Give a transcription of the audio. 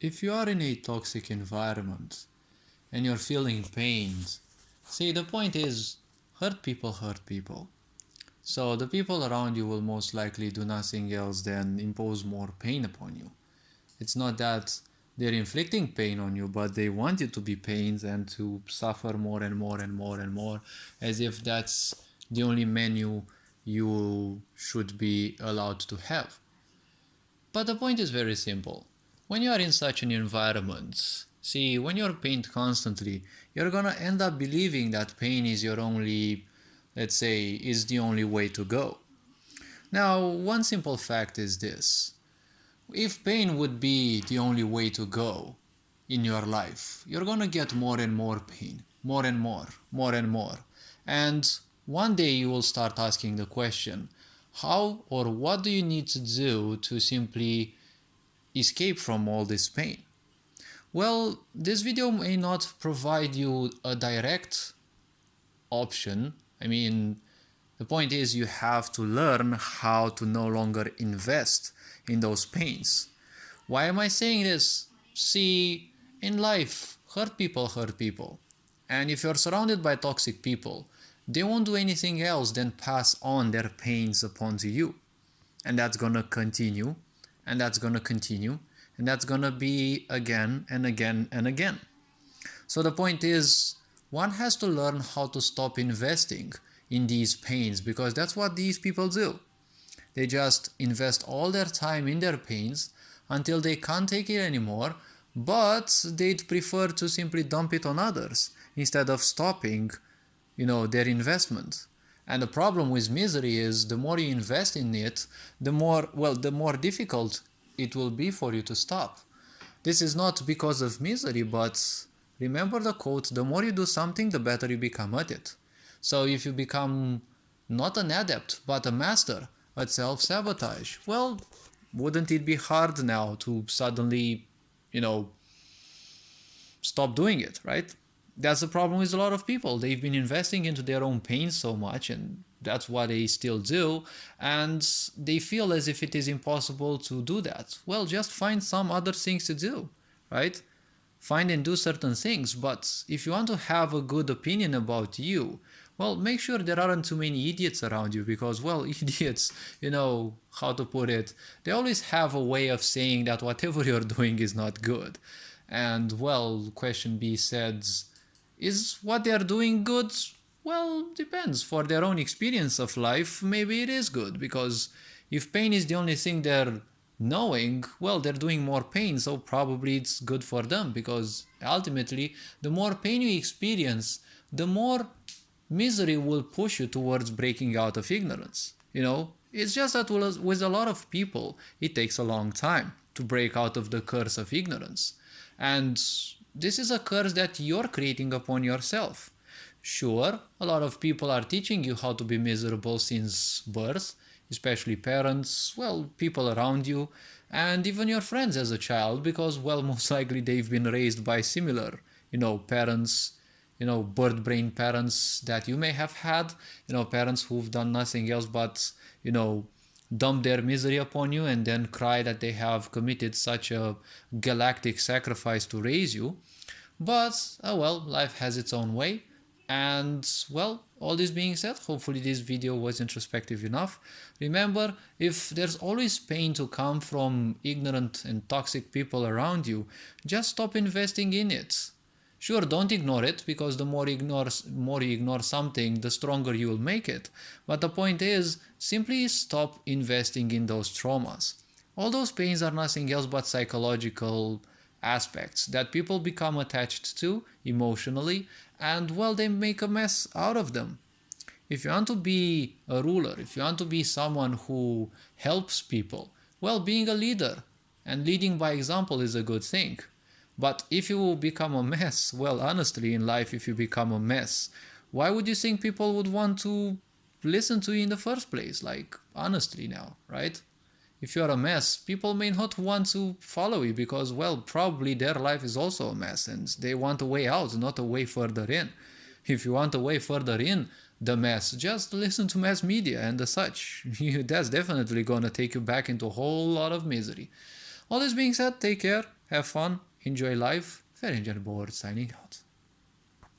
if you are in a toxic environment and you're feeling pains, see, the point is hurt people hurt people. So the people around you will most likely do nothing else than impose more pain upon you. It's not that they're inflicting pain on you, but they want you to be pained and to suffer more and more and more and more, as if that's the only menu you should be allowed to have. But the point is very simple. When you are in such an environment, see, when you're pained constantly, you're gonna end up believing that pain is your only, let's say, is the only way to go. Now, one simple fact is this. If pain would be the only way to go in your life, you're gonna get more and more pain, more and more, more and more. And one day you will start asking the question, how or what do you need to do to simply escape from all this pain? Well, this video may not provide you a direct option. I mean, the point is you have to learn how to no longer invest in those pains. Why am I saying this? See, in life, hurt people hurt people. And if you're surrounded by toxic people, they won't do anything else than pass on their pains upon to you. And that's gonna continue, and that's gonna continue, and that's gonna be again and again and again. So the point is, one has to learn how to stop investing in these pains, because that's what these people do. They just invest all their time in their pains until they can't take it anymore, but they'd prefer to simply dump it on others instead of stopping, their investment. And the problem with misery is the more you invest in it, the more difficult it will be for you to stop. This is not because of misery, but remember the quote, the more you do something, the better you become at it. So if you become not an adept, but a master at self-sabotage, well, wouldn't it be hard now to suddenly, stop doing it, right? That's the problem with a lot of people. They've been investing into their own pain so much, and that's what they still do, and they feel as if it is impossible to do that. Well, just find some other things to do, right? Find and do certain things, but if you want to have a good opinion about you, well, make sure there aren't too many idiots around you, because, well, idiots, how to put it, they always have a way of saying that whatever you're doing is not good. And, well, question B says, is what they're doing good? Well, depends. For their own experience of life, maybe it is good, because if pain is the only thing they're knowing, well, they're doing more pain, so probably it's good for them, because ultimately, the more pain you experience, the more misery will push you towards breaking out of ignorance. It's just that with a lot of people, it takes a long time to break out of the curse of ignorance. And this is a curse that you're creating upon yourself. Sure, a lot of people are teaching you how to be miserable since birth, especially parents, well, people around you, and even your friends as a child, because, well, most likely they've been raised by similar, parents, bird-brain parents that you may have had, parents who've done nothing else but, dump their misery upon you and then cry that they have committed such a galactic sacrifice to raise you. But, well, life has its own way. And, well, all this being said, hopefully this video was introspective enough. Remember, if there's always pain to come from ignorant and toxic people around you, just stop investing in it. Sure, don't ignore it, because the more you ignore something, the stronger you will make it. But the point is, simply stop investing in those traumas. All those pains are nothing else but psychological aspects that people become attached to emotionally, and, well, they make a mess out of them. If you want to be a ruler, if you want to be someone who helps people, well, being a leader and leading by example is a good thing. But if you become a mess, well, honestly, in life, if you become a mess, why would you think people would want to listen to you in the first place? Like, honestly now, right? If you're a mess, people may not want to follow you because, well, probably their life is also a mess and they want a way out, not a way further in. If you want a way further in the mess, just listen to mass media and the such. That's definitely gonna take you back into a whole lot of misery. All this being said, take care. Have fun, enjoy life. Very enjoyable signing out.